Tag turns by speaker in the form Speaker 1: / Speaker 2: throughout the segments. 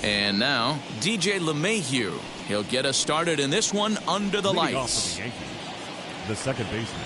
Speaker 1: And now DJ LeMahieu. He'll get us started in this one under the
Speaker 2: Leading
Speaker 1: lights.
Speaker 2: off for the Yankees, the second baseman.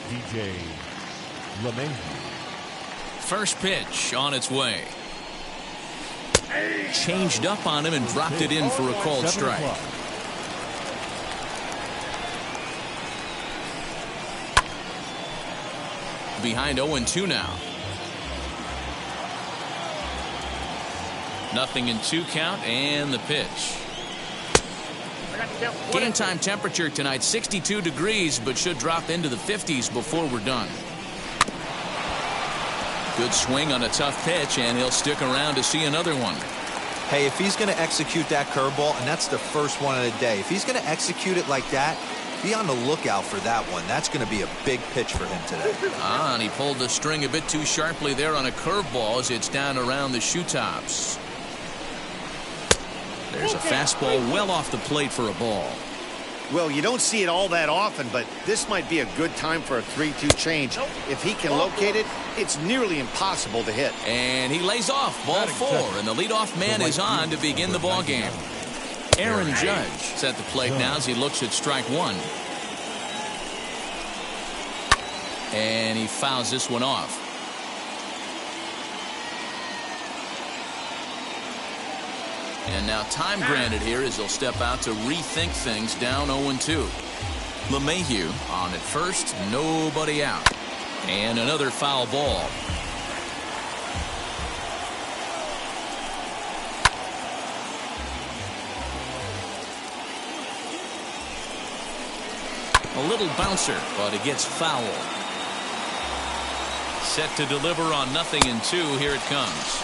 Speaker 2: DJ LeMahieu.
Speaker 1: First pitch on its way. Changed up on him and dropped it in for a called strike. Behind 0-2 now. 0-2 count and the pitch. Game time temperature tonight 62 degrees, but should drop into the 50s before we're done. Good swing on a tough pitch, and he'll stick around to see another one.
Speaker 3: Hey, if he's going to execute that curveball, and that's the first one of the day, if he's going to execute it like that, be on the lookout for that one. That's going to be a big pitch for him today.
Speaker 1: And he pulled the string a bit too sharply there on a curveball as it's down around the shoe tops. There's a fastball well off the plate for a ball.
Speaker 4: Well, you don't see it all that often, but this might be a good time for a 3-2 change. If he can locate it, it's nearly impossible to hit.
Speaker 1: And he lays off ball 4, and the leadoff man is on to begin the ball game. Aaron Judge is at the plate now as he looks at strike 1. And he fouls this one off. And now time granted here as he'll step out to rethink things down 0-2. LeMahieu on at first, nobody out. And another foul ball. A little bouncer, but it gets foul. Set to deliver on 0-2. Here it comes.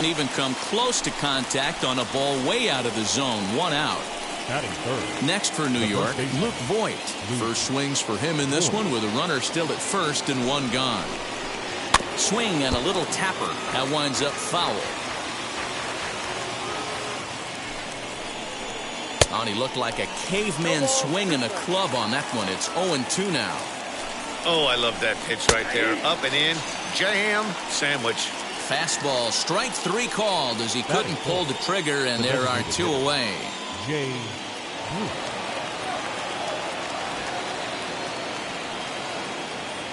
Speaker 1: Even come close to contact on a ball way out of the zone. 1 out. Next for New York, Luke Voigt. First swings for him in this one with a runner still at first and 1 gone. Swing and a little tapper. That winds up foul. And he looked like a caveman swinging a club on that one. It's 0-2 now.
Speaker 4: Oh, I love that pitch right there. Up and in. Jam sandwich.
Speaker 1: Fastball, strike 3 called as he couldn't pull the trigger, and there are 2 away.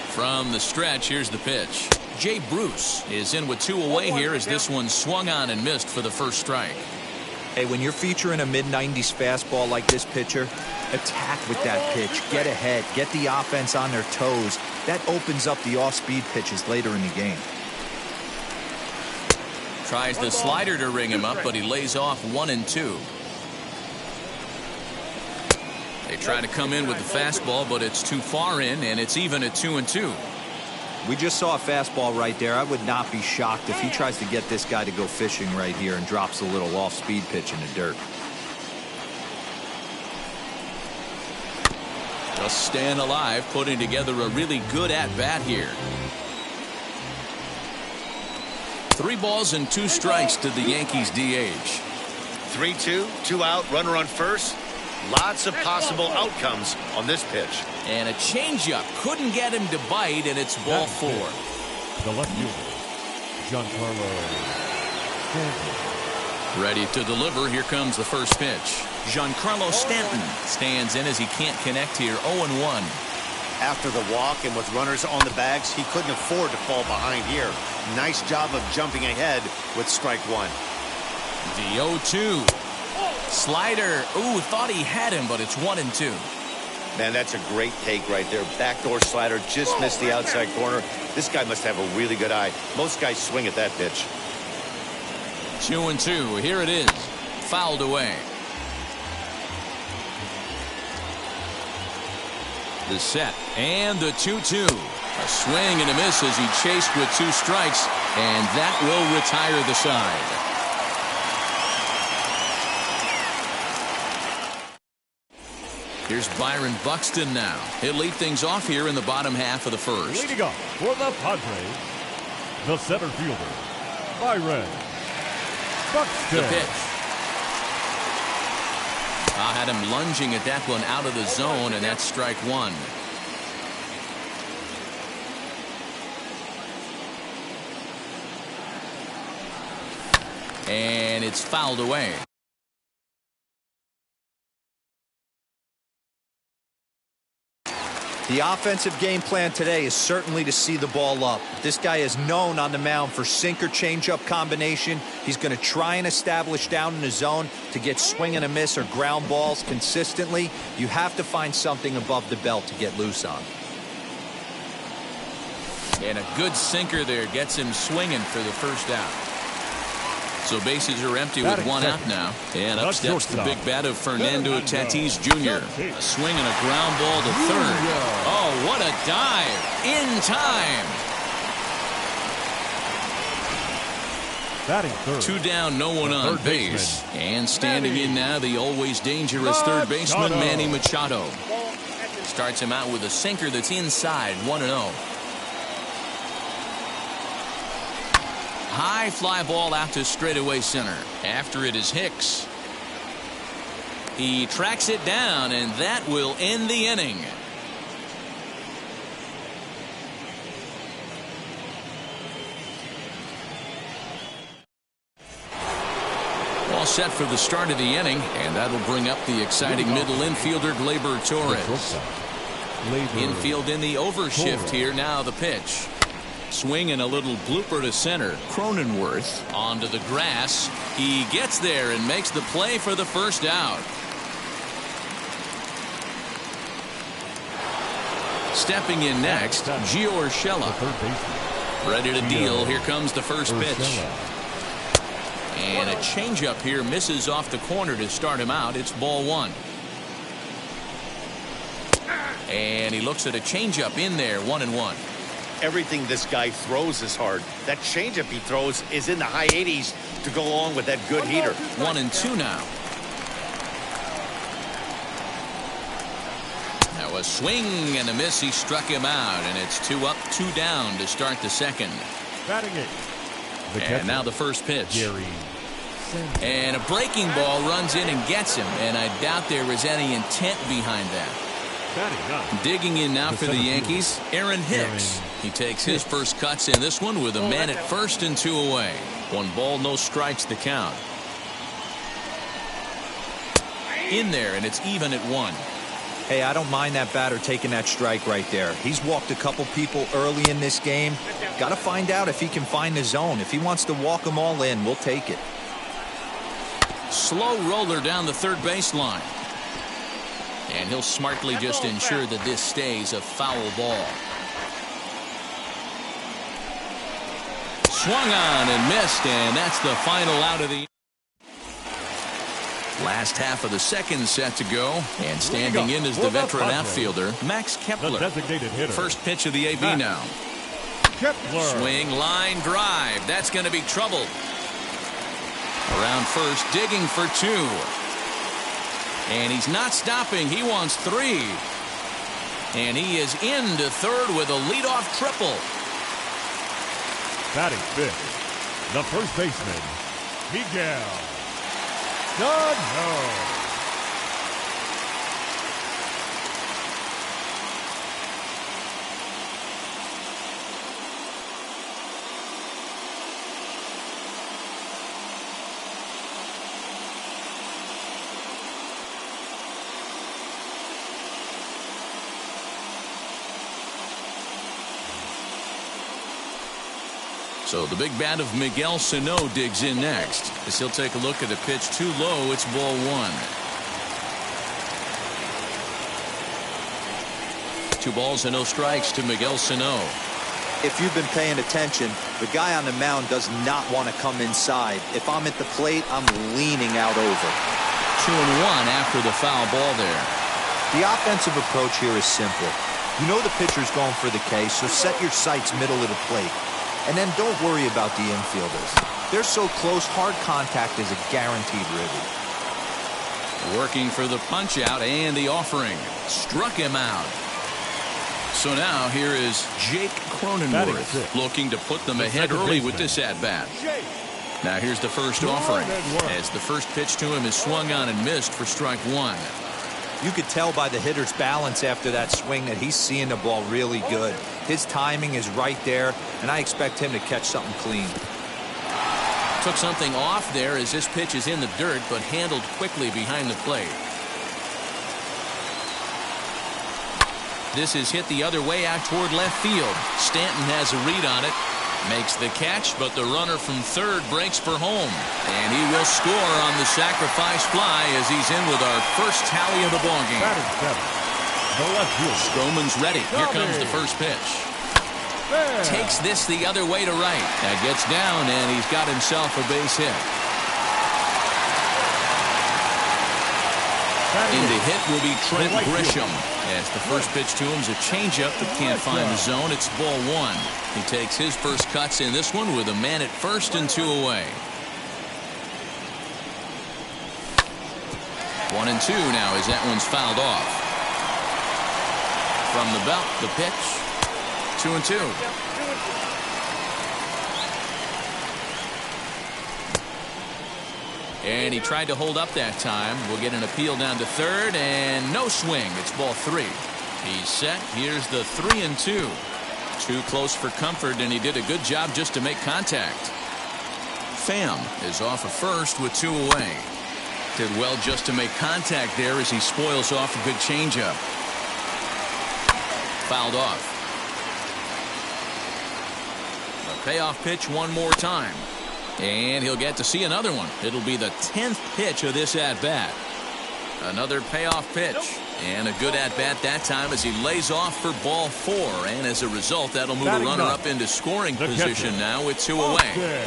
Speaker 1: From the stretch, here's the pitch. Jay Bruce is in with 2 away here as this one swung on and missed for the first strike.
Speaker 3: Hey, when you're featuring a mid-90s fastball like this pitcher, attack with that pitch. Get ahead. Get the offense on their toes. That opens up the off-speed pitches later in the game.
Speaker 1: Tries the slider to ring him up, but he lays off 1-2. They try to come in with the fastball, but it's too far in, and it's even at 2-2.
Speaker 3: We just saw a fastball right there. I would not be shocked if he tries to get this guy to go fishing right here and drops a little off-speed pitch in the dirt.
Speaker 1: Just staying alive, putting together a really good at-bat here. 3 balls and 2 strikes to the Yankees DH.
Speaker 4: 3-2, 2 out, runner on first. Lots of possible outcomes on this pitch.
Speaker 1: And a changeup couldn't get him to bite, and it's ball 4.
Speaker 2: The left fielder, Giancarlo Stanton.
Speaker 1: Ready to deliver. Here comes the first pitch. Giancarlo Stanton stands in as he can't connect here. 0-1.
Speaker 4: After the walk and with runners on the bags, he couldn't afford to fall behind here. Nice job of jumping ahead with strike 1.
Speaker 1: The 0-2. Slider. Ooh, thought he had him, but it's 1-2.
Speaker 4: Man, that's a great take right there. Backdoor slider just missed the outside corner. This guy must have a really good eye. Most guys swing at that pitch.
Speaker 1: 2-2. Here it is. Fouled away. The set and the 2-2. A swing and a miss as he chased with 2 strikes, and that will retire the side. Here's Byron Buxton now. He'll lead things off here in the bottom half of the first.
Speaker 2: Leading off for the Padres, the center fielder, Byron Buxton.
Speaker 1: The pitch. I had him lunging at that one out of the zone, and that's strike one. And it's fouled away.
Speaker 3: The offensive game plan today is certainly to see the ball up. This guy is known on the mound for sinker changeup combination. He's going to try and establish down in the zone to get swing and a miss or ground balls consistently. You have to find something above the belt to get loose on.
Speaker 1: And a good sinker there gets him swinging for the first out. So bases are empty with one out now. And up steps the big bat of Fernando Tatis Jr. A swing and a ground ball to third. Oh, what a dive. In time.
Speaker 2: Batting third.
Speaker 1: 2 down, no one on base. And standing in now, the always dangerous third baseman, Manny Machado. Starts him out with a sinker that's inside, 1-0. High fly ball out to straightaway center. After it is Hicks. He tracks it down, and that will end the inning. All set for the start of the inning, and that'll bring up the exciting middle infielder Gleyber Torres. Infield in the overshift here. Now the pitch. Swing and a little blooper to center. Cronenworth onto the grass. He gets there and makes the play for the first out. Stepping in next, Gio Urshela. Ready to deal. Here comes the first pitch. And a changeup here misses off the corner to start him out. It's ball one. And he looks at a changeup in there, 1-1.
Speaker 4: Everything this guy throws is hard. That changeup he throws is in the high 80s to go along with that good heater.
Speaker 1: 1-2 now. Now a swing and a miss. He struck him out, and it's 2 up, 2 down to start the second.
Speaker 2: Batting it.
Speaker 1: And now the first pitch. And a breaking ball runs in and gets him, and I doubt there was any intent behind that. Digging in now for the Yankees, Aaron Hicks. He takes his first cuts in this one with a man at first and 2 away. 1 ball, no strikes the count. In there, and it's even at 1.
Speaker 3: Hey, I don't mind that batter taking that strike right there. He's walked a couple people early in this game. Got to find out if he can find the zone. If he wants to walk them all in, we'll take it.
Speaker 1: Slow roller down the third baseline. And he'll smartly just ensure that this stays a foul ball. Swung on and missed, and that's the final out of the last half of the second set to go. And standing in is the veteran outfielder, Max Kepler. First pitch of the AB now. Swing, line, drive. That's going to be trouble. Around first, digging for 2. And he's not stopping. He wants 3. And he is into third with a leadoff triple.
Speaker 2: Batting fifth, the first baseman, Miguel Sano.
Speaker 1: So the big bat of Miguel Sano digs in next. As he'll take a look at a pitch too low. It's ball 1. 2 balls and no strikes to Miguel Sano.
Speaker 3: If you've been paying attention, the guy on the mound does not want to come inside. If I'm at the plate, I'm leaning out over.
Speaker 1: 2-1 after the foul ball there.
Speaker 3: The offensive approach here is simple. You know the pitcher's going for the K, so set your sights middle of the plate. And then don't worry about the infielders. They're so close, hard contact is a guaranteed ribby.
Speaker 1: Working for the punch out and the offering. Struck him out. So now here is Jake Cronenworth looking to put them ahead early with this at-bat. Now here's the first offering as the first pitch to him is swung on and missed for strike one.
Speaker 3: You could tell by the hitter's balance after that swing that he's seeing the ball really good. His timing is right there, and I expect him to catch something clean.
Speaker 1: Took something off there as this pitch is in the dirt, but handled quickly behind the plate. This is hit the other way out toward left field. Stanton has a read on it. Makes the catch, but the runner from third breaks for home. And he will score on the sacrifice fly as he's in with our first tally of the ballgame. Stroman's ready. Here comes the first pitch. Takes this the other way to right. That gets down, and he's got himself a base hit. In to hit will be Trent Grisham. As the first pitch to him is a changeup that can't find the zone. It's ball one. He takes his first cuts in this one with a man at first and 2 away. 1-2 now as that one's fouled off. From the belt, the pitch. 2-2. And he tried to hold up that time. We'll get an appeal down to third, and no swing. It's ball three. He's set. Here's the 3-2. Too close for comfort, and he did a good job just to make contact. Pham is off of first with 2 away. Did well just to make contact there as he spoils off a good changeup. Fouled off. A payoff pitch one more time. And he'll get to see another one. It'll be the 10th pitch of this at-bat. Another payoff pitch. And a good at-bat that time as he lays off for ball 4. And as a result, that'll move a runner up into scoring position now with 2 away.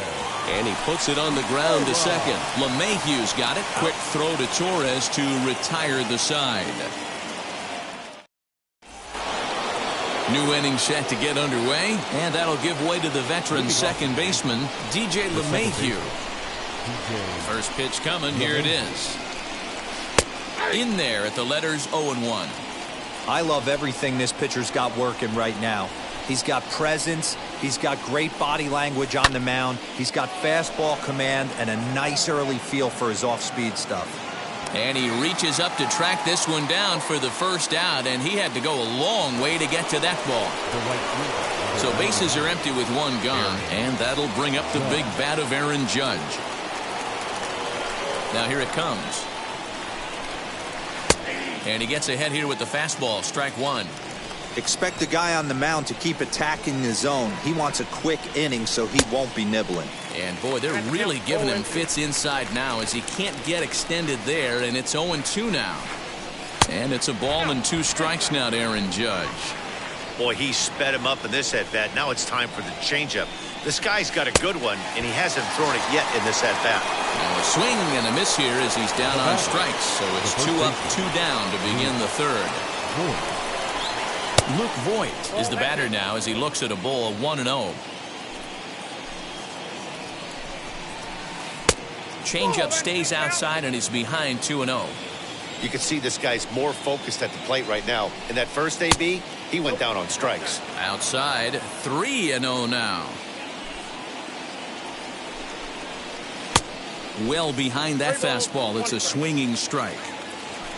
Speaker 1: And he puts it on the ground to second. LeMahieu's got it. Quick throw to Torres to retire the side. New inning set to get underway, and that'll give way to the veteran second baseman, DJ LeMahieu. First pitch coming, here it is. In there at the letters 0-1.
Speaker 3: I love everything this pitcher's got working right now. He's got presence, he's got great body language on the mound, he's got fastball command, and a nice early feel for his off-speed stuff.
Speaker 1: And he reaches up to track this one down for the first out, and he had to go a long way to get to that ball. So bases are empty with one gone, and that'll bring up the big bat of Aaron Judge. Now here it comes. And he gets ahead here with the fastball, strike one.
Speaker 3: Expect the guy on the mound to keep attacking the zone. He wants a quick inning so he won't be nibbling.
Speaker 1: And boy, they're really giving him fits inside now as he can't get extended there, and it's 0-2 now. And it's a ball and 2 strikes now to Aaron Judge.
Speaker 4: Boy, he sped him up in this at-bat. Now it's time for the changeup. This guy's got a good one, and he hasn't thrown it yet in this at-bat.
Speaker 1: Now a swing and a miss here as he's down on strikes. So it's 2 up, 2 down to begin the third. Luke Voigt is the batter now as he looks at a ball 1-0. Changeup stays outside and is behind 2-0.
Speaker 4: You can see this guy's more focused at the plate right now. In that first AB, he went down on strikes.
Speaker 1: Outside, 3-0 now. Well behind that fastball, it's a swinging strike.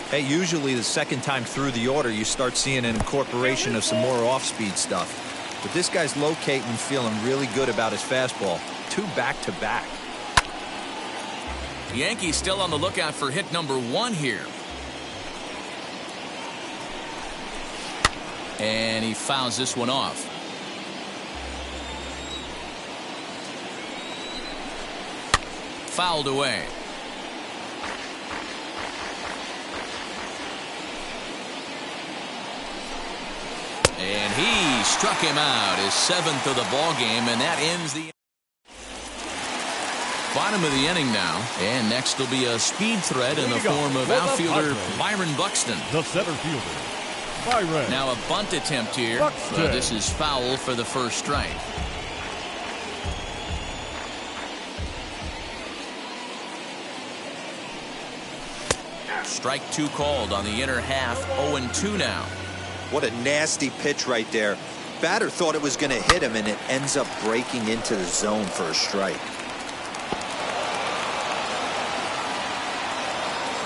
Speaker 3: Hey, usually the second time through the order, you start seeing an incorporation of some more off-speed stuff. But this guy's locating and feeling really good about his fastball. 2 back-to-back.
Speaker 1: The Yankees still on the lookout for hit number 1 here. And he fouls this one off. Fouled away. And he struck him out, his 7th of the ball game, and that ends the bottom of the inning now. And next will be a speed threat in the form of outfielder Byron Buxton.
Speaker 2: The center fielder, Byron.
Speaker 1: Now a bunt attempt here. This is foul for the first strike. Strike two called on the inner half. 0-2 now.
Speaker 3: What a nasty pitch right there. Batter thought it was going to hit him, and it ends up breaking into the zone for a strike.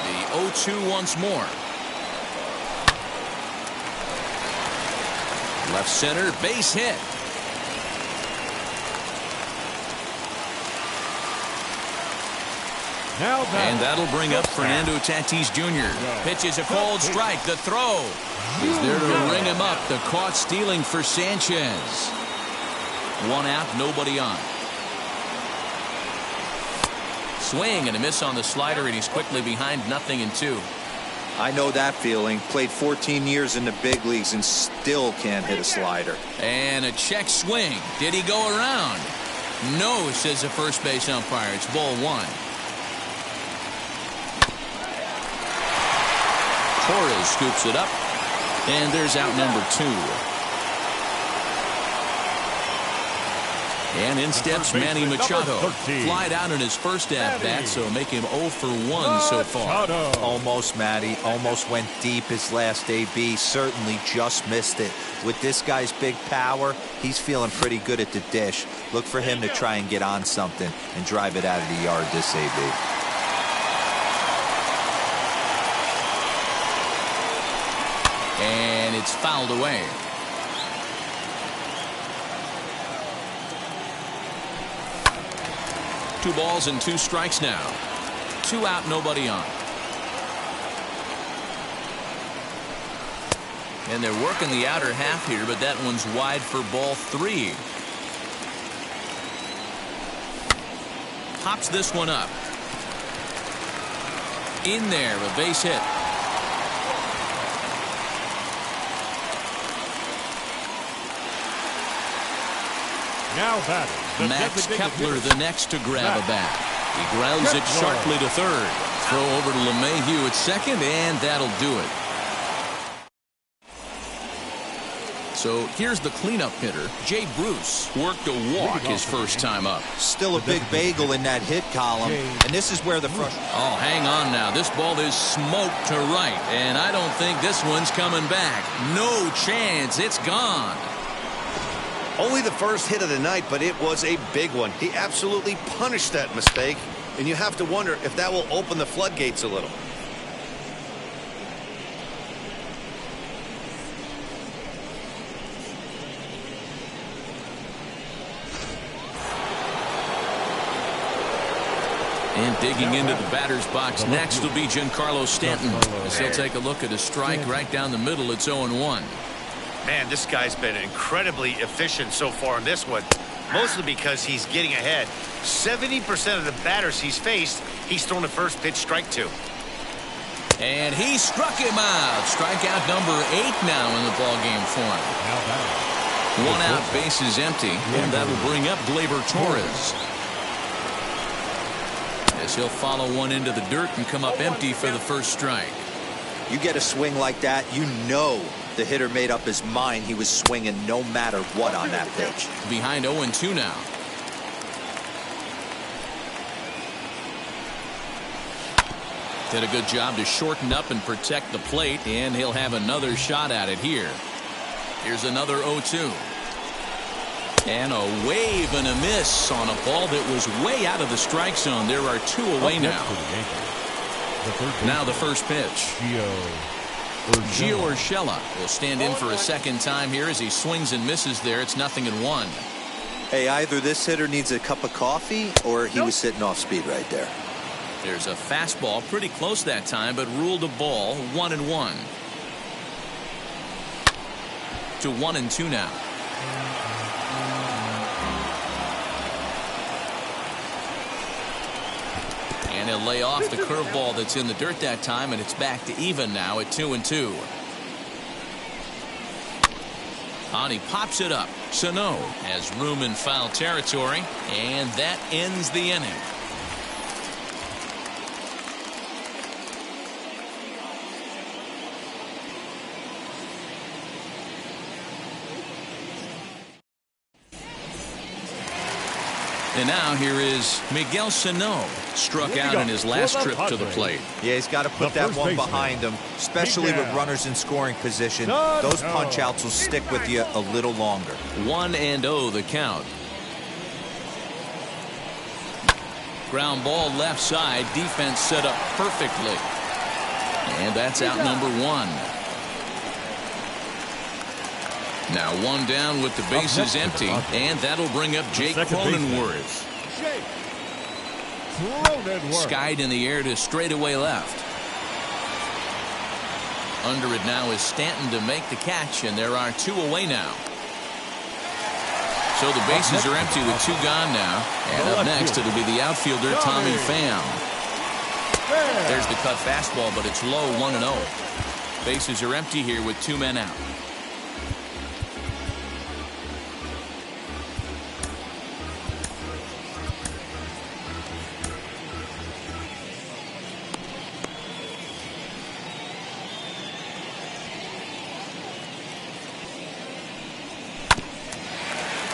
Speaker 1: The 0-2 once more. Left center, base hit. And that'll bring up Fernando Tatis Jr. Pitches a cold strike. The throw is there to ring him up. The caught stealing for Sanchez. One out, nobody on. Swing and a miss on the slider, and he's quickly behind 0-2.
Speaker 3: I know that feeling. Played 14 years in the big leagues and still can't hit a slider.
Speaker 1: And a check swing. Did he go around? No, says the first base umpire. It's ball one. Torres scoops it up, and there's out number 2. And in steps Manny Machado. Flied out in his first at-bat, so make him 0 for 1 so far.
Speaker 3: Almost, Matty. Almost went deep his last AB. Certainly just missed it. With this guy's big power, he's feeling pretty good at the dish. Look for him to try and get on something and drive it out of the yard this AB.
Speaker 1: And it's fouled away. Two balls and 2 strikes now. 2 out, nobody on. And they're working the outer half here, but that one's wide for ball 3. Pops this one up. In there, a base hit.
Speaker 2: Now batting.
Speaker 1: Max Kepler the next to grab a bat. He grounds it sharply to third. Throw over to LeMahieu at second, and that'll do it. So here's the cleanup hitter. Jay Bruce worked a walk his first time up.
Speaker 3: Still a big bagel in that hit column, and this is where the frustration.
Speaker 1: Oh, hang on now. This ball is smoked to right, and I don't think this one's coming back. No chance. It's gone.
Speaker 4: Only the first hit of the night, but it was a big one. He absolutely punished that mistake, and you have to wonder if that will open the floodgates a little.
Speaker 1: And digging into the batter's box next will be Giancarlo Stanton, as he'll take a look at a strike right down the middle. It's 0-1.
Speaker 4: Man, this guy's been incredibly efficient so far in this one, mostly because he's getting ahead. 70% of the batters he's faced, he's thrown the first pitch strike to.
Speaker 1: And he struck him out. Strikeout number 8 now in the ballgame for him. 1 out, base is empty, and that'll bring up Gleyber Torres. As he'll follow one into the dirt and come up empty for the first strike.
Speaker 3: You get a swing like that, you know the hitter made up his mind he was swinging no matter what on that pitch.
Speaker 1: Behind 0-2 now. Did a good job to shorten up and protect the plate, and he'll have another shot at it here. Here's another 0-2. And a wave and a miss on a ball that was way out of the strike zone. There are 2 away now. Now the first pitch. Gio Urshela will stand in for a second time here as he swings and misses there. It's 0-1.
Speaker 3: Hey, either this hitter needs a cup of coffee or he was sitting off speed right there.
Speaker 1: There's a fastball pretty close that time, but ruled a ball. 1-1. To 1-2 now. And he'll lay off the curveball that's in the dirt that time, and it's back to even now at 2-2. And he pops it up. Sano has room in foul territory, and that ends the inning. And now here is Miguel Sano, struck out in his last trip to the plate.
Speaker 3: Yeah, he's got to put that one behind him, especially with runners in scoring position. Those punch outs will stick with you a little longer.
Speaker 1: 1-0 the count. Ground ball left side, defense set up perfectly. And that's out number 1. Now 1 down with the bases empty, and that'll bring up Jake Cronenworth. Skied in the air to straightaway left. Under it now is Stanton to make the catch, and there are 2 away now. So the bases are empty with 2 gone now. And up next it'll be the outfielder Tommy Pham. There's the cut fastball, but it's low, 1-0. Bases are empty here with 2 men out.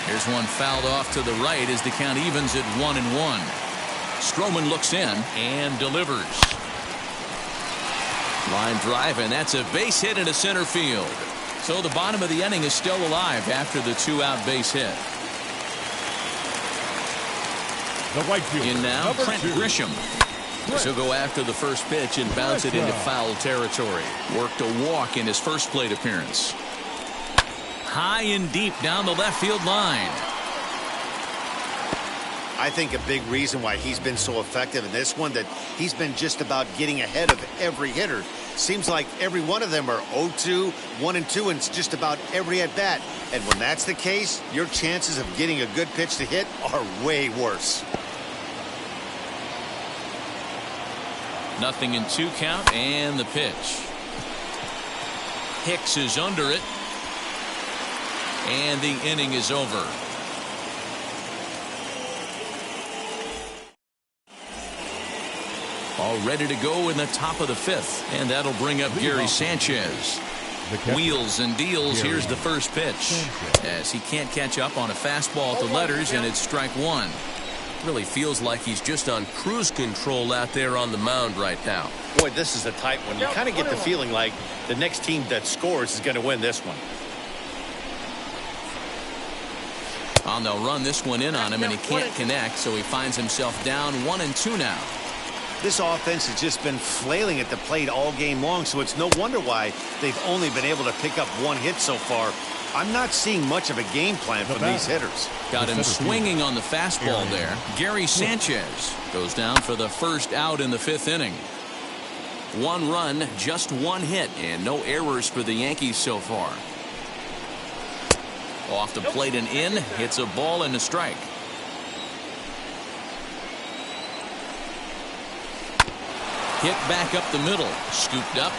Speaker 1: Here's one fouled off to the right as the count evens at 1-1. Stroman looks in and delivers. Line drive, and that's a base hit into center field. So the bottom of the inning is still alive after the 2-out base hit.
Speaker 2: The right fielder,
Speaker 1: in now, Trent Grisham. He'll go after the first pitch and bounce it into foul territory. Worked a walk in his first plate appearance. High and deep down the left field line.
Speaker 4: I think a big reason why he's been so effective in this one, that he's been just about getting ahead of every hitter. Seems like every one of them are 0-2, 1-2, and it's just about every at bat. And when that's the case, your chances of getting a good pitch to hit are way worse.
Speaker 1: 0-2 count, and the pitch. Hicks is under it. And the inning is over. All ready to go in the top of the 5th. And that'll bring up Gary Sanchez. Wheels and deals. Here's the first pitch. As he can't catch up on a fastball to letters, and it's strike 1. Really feels like he's just on cruise control out there on the mound right now.
Speaker 4: Boy, this is a tight one. You kind of get the feeling like the next team that scores is going to win this one.
Speaker 1: And they'll run this one in on him, and he can't connect, so he finds himself down 1-2 now.
Speaker 4: This offense has just been flailing at the plate all game long, so it's no wonder why they've only been able to pick up 1 hit so far. I'm not seeing much of a game plan from these hitters.
Speaker 1: Got him swinging on the fastball there. Gary Sanchez goes down for the first out in the 5th inning. 1 run, just 1 hit, and no errors for the Yankees so far. Off the plate and in, hits a ball and a strike. Hit back up the middle, scooped up.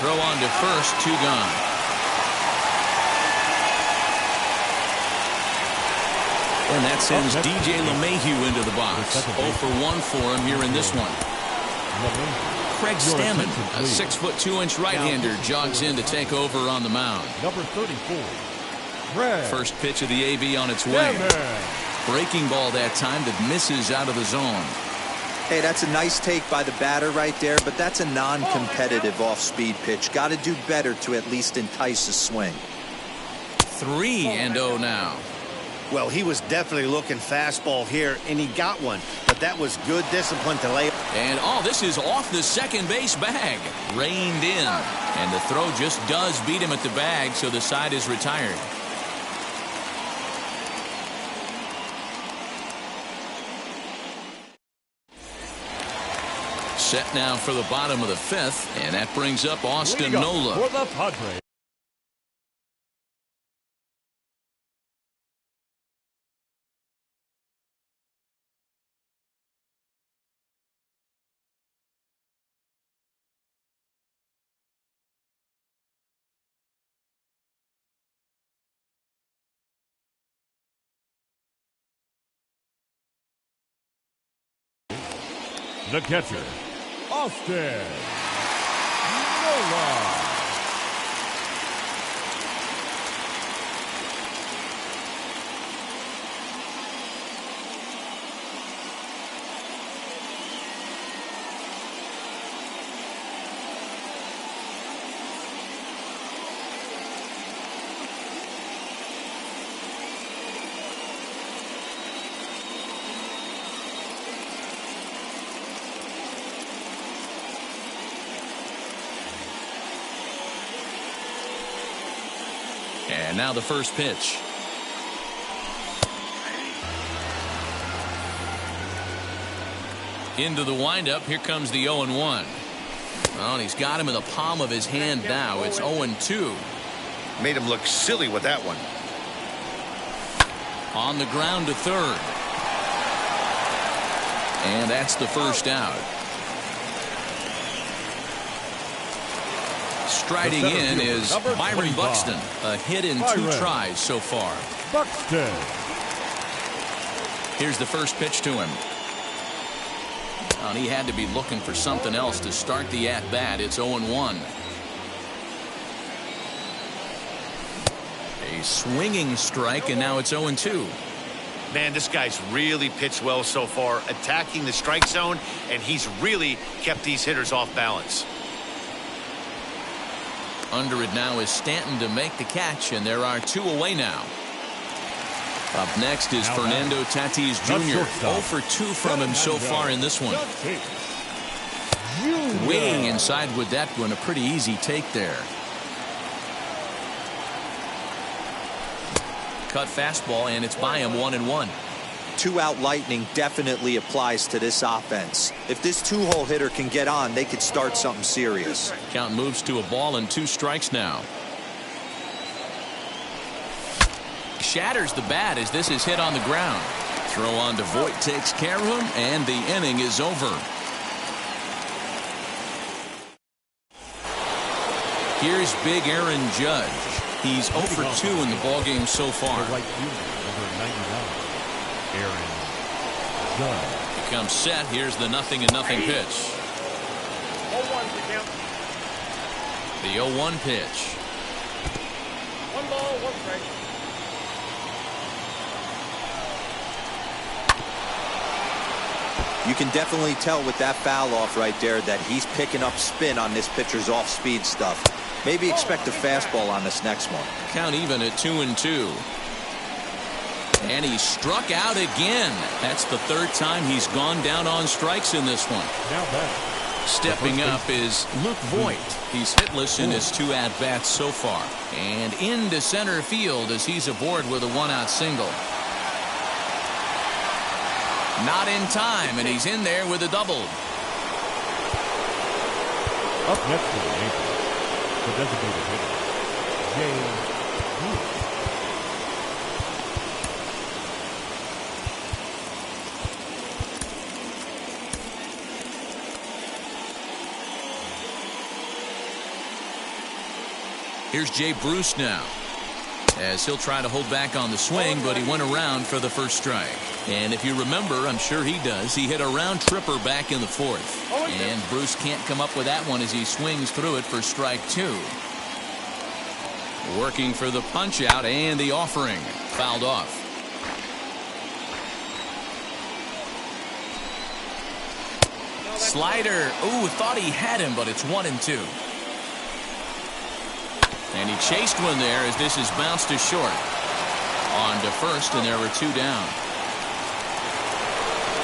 Speaker 1: Throw on to first, 2 gone. And that sends DJ LeMahieu into the box. 0 for 1 for him here in this one. Craig Stammen, a 6'2" right-hander, jogs in to take over on the mound.
Speaker 2: Number 34.
Speaker 1: First pitch of the AB on its way. Breaking ball that time that misses out of the zone.
Speaker 3: Hey, that's a nice take by the batter right there, but that's a non-competitive off-speed pitch. Got to do better to at least entice a swing.
Speaker 1: 3-0 now.
Speaker 4: Well, he was definitely looking fastball here, and he got one. But that was good discipline to lay.
Speaker 1: And this is off the second base bag. Reined in. And the throw just does beat him at the bag, so the side is retired. Set now for the bottom of the 5th, and that brings up Austin Nola.
Speaker 2: For the Padres. The catcher, Austin Nola.
Speaker 1: And now the first pitch. Into the windup. Here comes the 0-1. Well, and he's got him in the palm of his hand now. It's 0-2.
Speaker 4: Made him look silly with that one.
Speaker 1: On the ground to third. And that's the first out. Striding in is Byron Buxton. A hit in 2 tries so far.
Speaker 2: Buxton.
Speaker 1: Here's the first pitch to him. And he had to be looking for something else to start the at-bat. It's 0-1. A swinging strike, and now it's 0-2.
Speaker 4: Man, this guy's really pitched well so far, attacking the strike zone, and he's really kept these hitters off balance.
Speaker 1: Under it now is Stanton to make the catch, and there are 2 away now. Up next is Fernando Tatis Jr. 0 for 2 from him so far in this one. Waiting inside with that one, a pretty easy take there. Cut fastball, and it's by him 1-1.
Speaker 3: 2-out lightning definitely applies to this offense. If this 2-hole hitter can get on, they could start something serious.
Speaker 1: Count moves to a ball and 2 strikes now. Shatters the bat as this is hit on the ground. Throw on to Voit takes care of him, and the inning is over. Here's big Aaron Judge. He's 0 for 2 in the ballgame so far.
Speaker 2: Right fielder, number 99, Aaron Judge.
Speaker 1: He comes set. Here's the 0-0 pitch. The 0-1 pitch.
Speaker 5: 1 ball, 1 strike.
Speaker 3: You can definitely tell with that foul off right there that he's picking up spin on this pitcher's off-speed stuff. Maybe expect a fastball on this next one.
Speaker 1: Count even at 2-2. And he struck out again. That's the 3rd time he's gone down on strikes in this one.
Speaker 2: Now back.
Speaker 1: Stepping up is Luke Voit. He's hitless in his 2 at-bats so far. And into center field as he's aboard with a 1-out single. Not in time, and he's in there with a double.
Speaker 2: Up next to the Yankees, the designated hitter, James Bruce.
Speaker 1: Here's Jay Bruce now, as he'll try to hold back on the swing, but he went around for the first strike. And if you remember, I'm sure he does, he hit a round tripper back in the 4th. And Bruce can't come up with that one as he swings through it for strike 2. Working for the punch out, and the offering fouled off. Slider. Ooh, thought he had him, but it's 1-2. And he chased one there as this is bounced to short. On to first, and there were 2 down.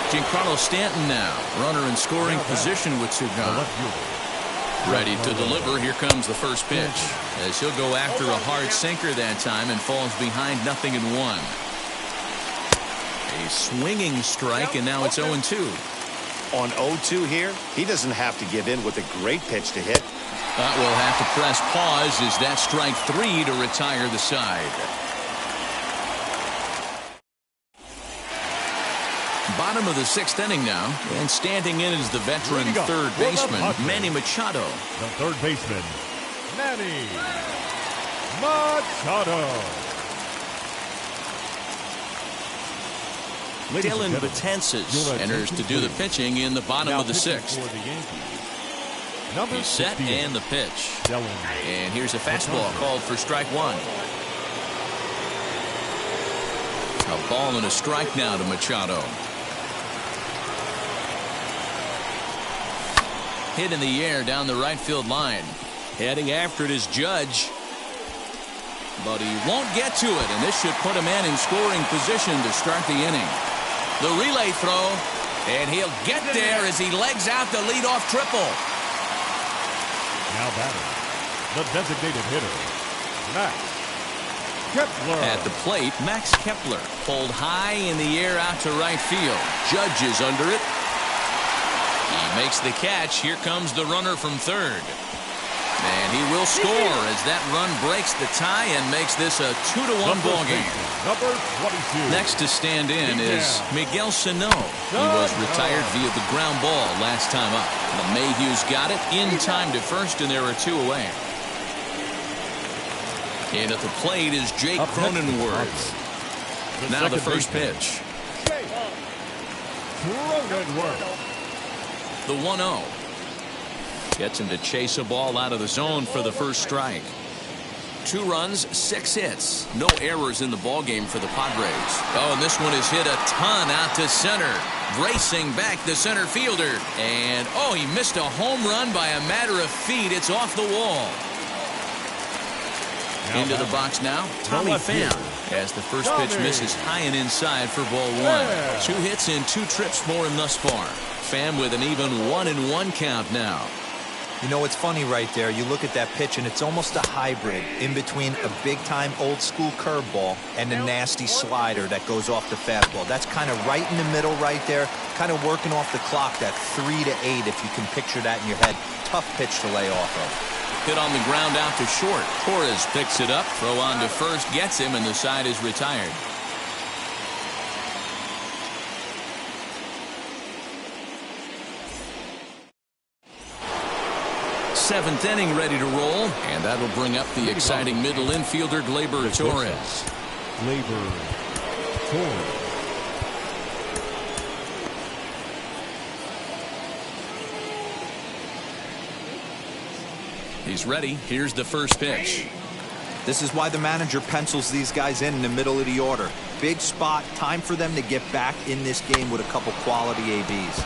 Speaker 1: Giancarlo Stanton now, runner in scoring position with 2 gone. Ready to deliver. Here comes the first pitch, as he'll go after a hard sinker that time and falls behind 0-1. A swinging strike, and now it's 0-2.
Speaker 4: On 0-2 here, he doesn't have to give in with a great pitch to hit.
Speaker 1: But we'll have to press pause as that strike 3 to retire the side. Bottom of the 6th inning now, and standing in is the veteran 3rd baseman, Manny Machado.
Speaker 2: The 3rd baseman, Manny Machado.
Speaker 1: Dylan Betances enters to do the pitching in the bottom of the 6th. He's set, and the pitch. And here's a fastball called for strike 1. A ball and a strike now to Machado. Hit in the air down the right field line. Heading after it is Judge. But he won't get to it, and this should put a man in scoring position to start the inning. The relay throw, and he'll get there as he legs out the leadoff triple.
Speaker 2: Now batting, the designated hitter, Max Kepler.
Speaker 1: At the plate, Max Kepler pulled high in the air out to right field. Judge is under it. He makes the catch. Here comes the runner from third. And he will score as that run breaks the tie and makes this a 2-1 ball game.
Speaker 2: Number 22.
Speaker 1: Next to stand in is Miguel Sano. He was retired via the ground ball last time up. LeMahieu's got it in time to first, and there are 2 away. And at the plate is Jake Cronenworth. Now the first pitch. The 1-0. Gets him to chase a ball out of the zone for the first strike. 2 runs, 6 hits. No errors in the ballgame for the Padres. Oh, and this one is hit a ton out to center. Racing back the center fielder. And, oh, he missed a home run by a matter of feet. It's off the wall. Into the box now, Tommy Pham, as the first pitch misses high and inside for ball 1. 2 hits in 2 trips for him thus far. Pham with an even 1-1 count now.
Speaker 3: You know, it's funny right there. You look at that pitch, and it's almost a hybrid in between a big-time old-school curveball and a nasty slider that goes off the fastball. That's kind of right in the middle right there, kind of working off the clock, that 3 to 8, if you can picture that in your head. Tough pitch to lay off of.
Speaker 1: Hit on the ground out to short. Torres picks it up, throw on to first, gets him, and the side is retired. Seventh inning ready to roll, and that'll bring up the exciting middle infielder Gleyber Torres.
Speaker 2: Gleyber Torres.
Speaker 1: He's ready. Here's the first pitch.
Speaker 3: This is why the manager pencils these guys in the middle of the order. Big spot, time for them to get back in this game with a couple quality ABs.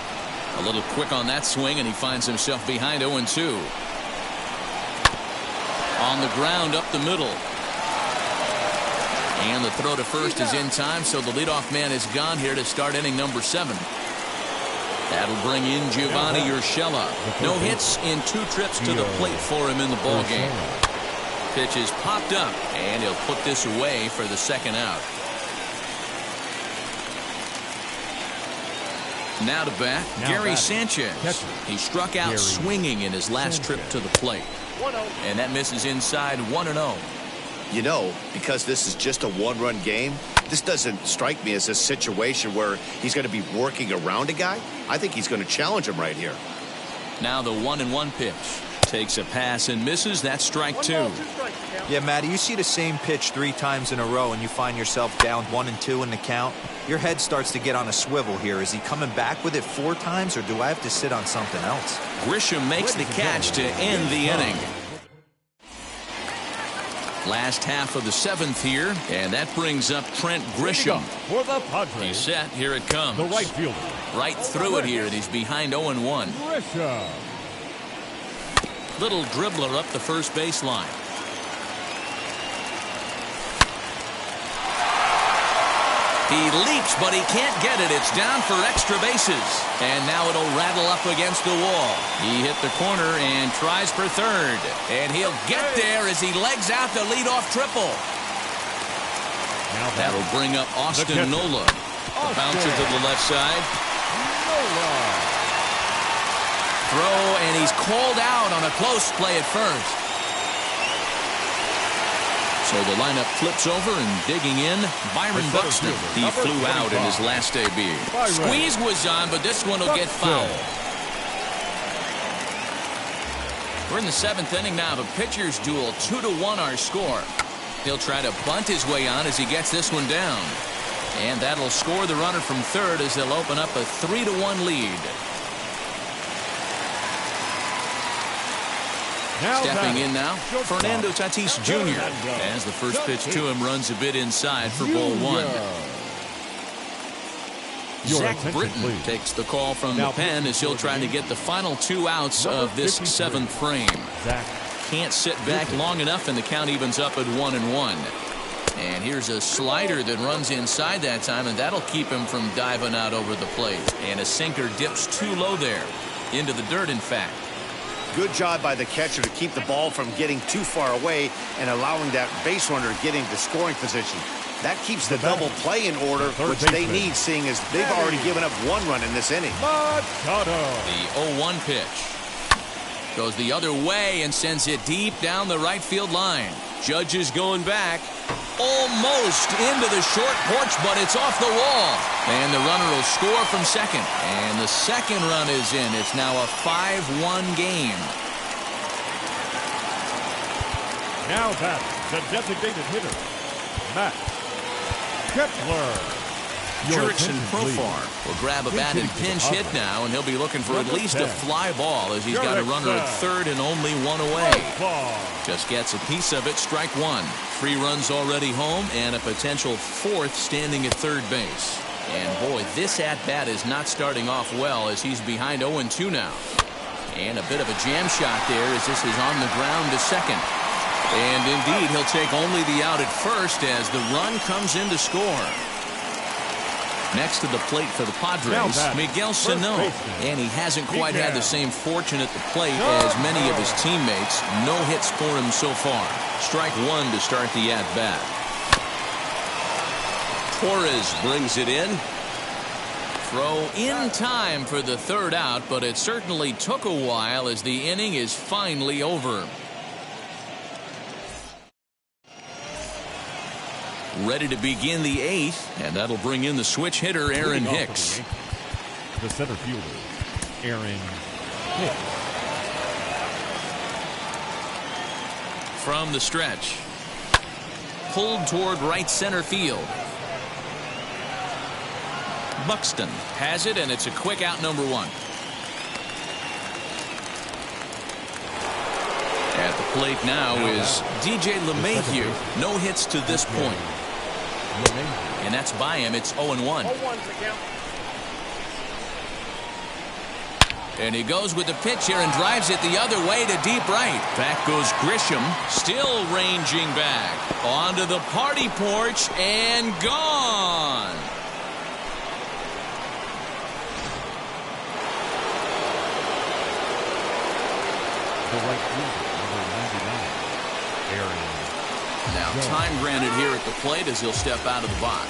Speaker 1: A little quick on that swing, and he finds himself behind 0-2. On the ground up the middle. And the throw to first is in time, so the leadoff man is gone here to start inning number 7. That'll bring in Giovanni Urshela. No hits in 2 trips to the plate for him in the ballgame. Pitch is popped up, and he'll put this away for the second out. Now to bat, Gary Sanchez. He struck out swinging in his last trip to the plate. And that misses inside 1-0.
Speaker 4: You know, because this is just a 1-run game, this doesn't strike me as a situation where he's going to be working around a guy. I think he's going to challenge him right here.
Speaker 1: Now the 1-1 pitch. Takes a pass and misses. That's strike 2.
Speaker 3: Yeah, Matty, you see the same pitch 3 times in a row and you find yourself down 1-2 in the count. Your head starts to get on a swivel here. Is he coming back with it 4 times, or do I have to sit on something else?
Speaker 1: Grisham makes the catch to end the inning. Last half of the 7th here, and that brings up Trent Grisham.
Speaker 2: For the Padres.
Speaker 1: He's set. Here it comes.
Speaker 2: The right fielder.
Speaker 1: Right through it here, and he's behind 0-1.
Speaker 2: Grisham.
Speaker 1: Little dribbler up the first baseline. He leaps, but he can't get it. It's down for extra bases. And now it'll rattle up against the wall. He hit the corner and tries for third. And he'll get there as he legs out the leadoff triple. That'll bring up Austin Nola. The bouncer to the left side. Throw, and he's called out on a close play at first. So the lineup flips over, and digging in, Byron Buxton. He flew out in his last debut. Squeeze was on, but this one will get fouled. We're in the 7th inning now. The pitcher's duel, 2-1 our score. He'll try to bunt his way on as he gets this one down. And that'll score the runner from third as they'll open up a 3-1 lead. Stepping in now, Fernando Tatis Jr. as the first pitch to him runs a bit inside for ball 1. Zach Britton takes the call from the pen as he'll try to get the final 2 outs of this 7th frame. Can't sit back long enough, and the count evens up at 1-1. And here's a slider that runs inside that time, and that'll keep him from diving out over the plate. And a sinker dips too low there, into the dirt, in fact.
Speaker 4: Good job by the catcher to keep the ball from getting too far away and allowing that base runner to get into scoring position. That keeps the double play in order, which they need, seeing as they've already given up 1 run in this inning.
Speaker 1: The 0-1 pitch goes the other way and sends it deep down the right field line. Judge is going back. Almost into the short porch, but it's off the wall. And the runner will score from second. And the second run is in. It's now a 5-1 game.
Speaker 2: Now back the designated hitter, Matt Kepler.
Speaker 1: Jurickson Profar will grab a bat and pinch hit now, and he'll be looking for at least a fly ball as he's got a runner at third and only 1 away. Just gets a piece of it, strike 1. 3 runs already home and a potential 4th standing at third base. And boy, this at-bat is not starting off well as he's behind 0-2 now. And a bit of a jam shot there as this is on the ground to second. And indeed, he'll take only the out at first as the run comes in to score. Next to the plate for the Padres, Miguel Sano. And he hasn't quite had the same fortune at the plate as many of his teammates. No hits for him so far. Strike 1 to start the at-bat. Torres brings it in. Throw in time for the 3rd out, but it certainly took a while as the inning is finally over. Ready to begin the 8th, and that'll bring in the switch hitter, Aaron Hicks.
Speaker 2: The center fielder, Aaron Hicks.
Speaker 1: From the stretch. Pulled toward right center field. Buxton has it, and it's a quick out, number 1. At the plate now is DJ LeMahieu. No hits to this point. And that's by him. It's 0-1. And he goes with the pitch here and drives it the other way to deep right. Back goes Grisham, still ranging back. Onto the party porch and gone.
Speaker 2: The right fielder, number 99, Aaron.
Speaker 1: Now time granted here at the plate as he'll step out of the box.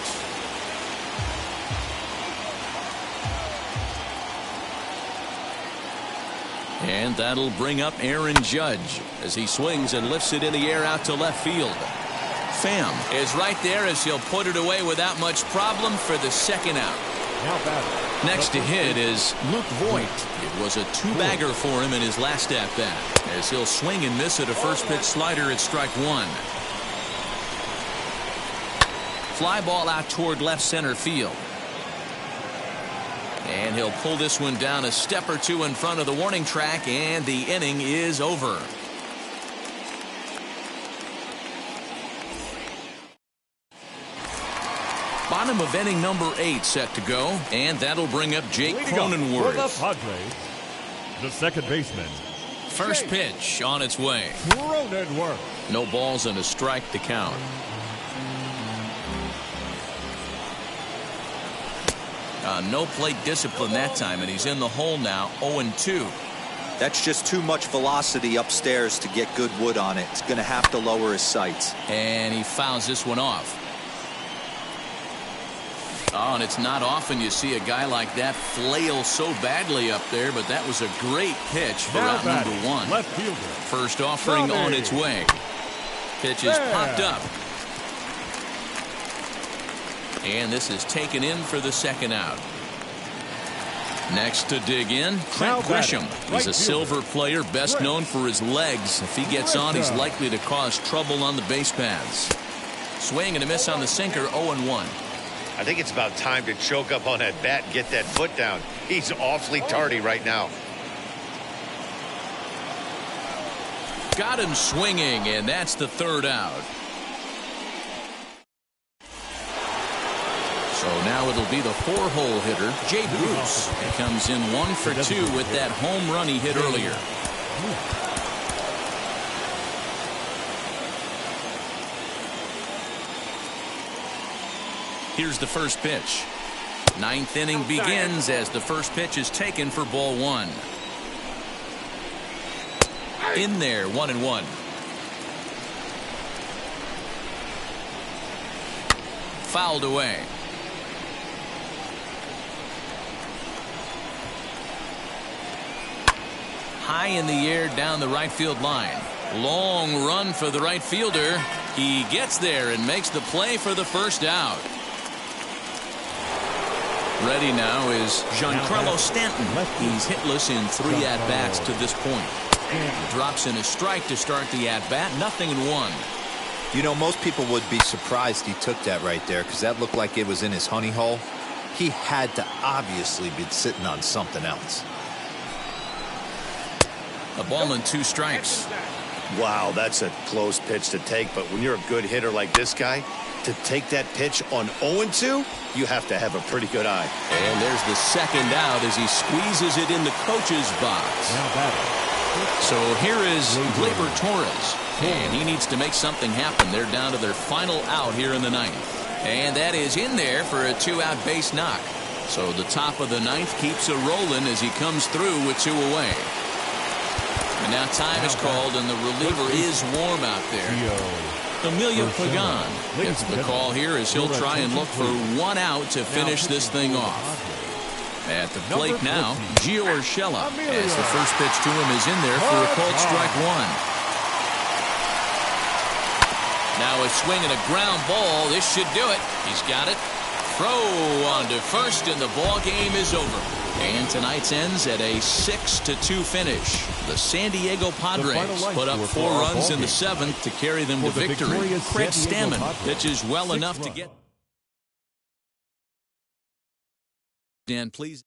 Speaker 1: And that'll bring up Aaron Judge as he swings and lifts it in the air out to left field. Pham is right there as he'll put it away without much problem for the 2nd out. Next to hit is Luke Voigt. It was a 2-bagger for him in his last at-bat as he'll swing and miss at a first pitch slider at strike 1. Fly ball out toward left center field. And he'll pull this one down a step or 2 in front of the warning track, and the inning is over. Bottom of inning number 8 set to go, and that'll bring up Jake Cronenworth.
Speaker 2: For the Padres, the second baseman.
Speaker 1: First pitch on its way.
Speaker 2: Cronenworth.
Speaker 1: No balls and a strike to count. No plate discipline that time, and he's in the hole now, 0-2.
Speaker 3: That's just too much velocity upstairs to get good wood on it. It's going to have to lower his sights.
Speaker 1: And he fouls this one off. Oh, and it's not often you see a guy like that flail so badly up there, but that was a great pitch for out number 1.
Speaker 2: Left fielder.
Speaker 1: First offering on its way. Pitch is popped up. And this is taken in for the 2nd out. Next to dig in, Trent Grisham. He's a silver player, best known for his legs. If he gets on, he's likely to cause trouble on the base paths. Swing and a miss on the sinker, 0-1.
Speaker 4: I think it's about time to choke up on that bat and get that foot down. He's awfully tardy right now.
Speaker 1: Got him swinging, and that's the 3rd out. So now it'll be the 4-hole hitter, Jay Bruce. He comes in 1 for 2 with that home run he hit earlier. Here's the first pitch. 9th inning begins as the first pitch is taken for ball 1. In there, 1-1. Fouled away. High in the air down the right field line. Long run for the right fielder. He gets there and makes the play for the first out. Ready now is Giancarlo Stanton. He's hitless in 3 at-bats to this point. Drops in a strike to start the at-bat. 0-1.
Speaker 3: You know, most people would be surprised he took that right there because that looked like it was in his honey hole. He had to obviously be sitting on something else.
Speaker 1: A ball and 2 strikes.
Speaker 4: Wow, that's a close pitch to take, but when you're a good hitter like this guy, to take that pitch on 0-2, you have to have a pretty good eye.
Speaker 1: And there's the second out as he squeezes it in the coach's box. So here is Gleyber Torres, and he needs to make something happen. They're down to their final out here in the 9th. And that is in there for a 2-out base knock. So the top of the 9th keeps a rolling as he comes through with 2 away. And now time is called, and the reliever is warm out there. Emilio Pagan gets the call here as he'll try and look for 1 out to finish this thing off. At the plate now, Gio Urshela, as the first pitch to him is in there for a called strike 1. Now a swing and a ground ball. This should do it. He's got it. Throw on to first, and the ball game is over. And tonight's ends at a 6-2 finish. The San Diego Padres put up 4 runs in the 7th to carry them to victory. Craig Stammen pitches well enough to get. Dan, please.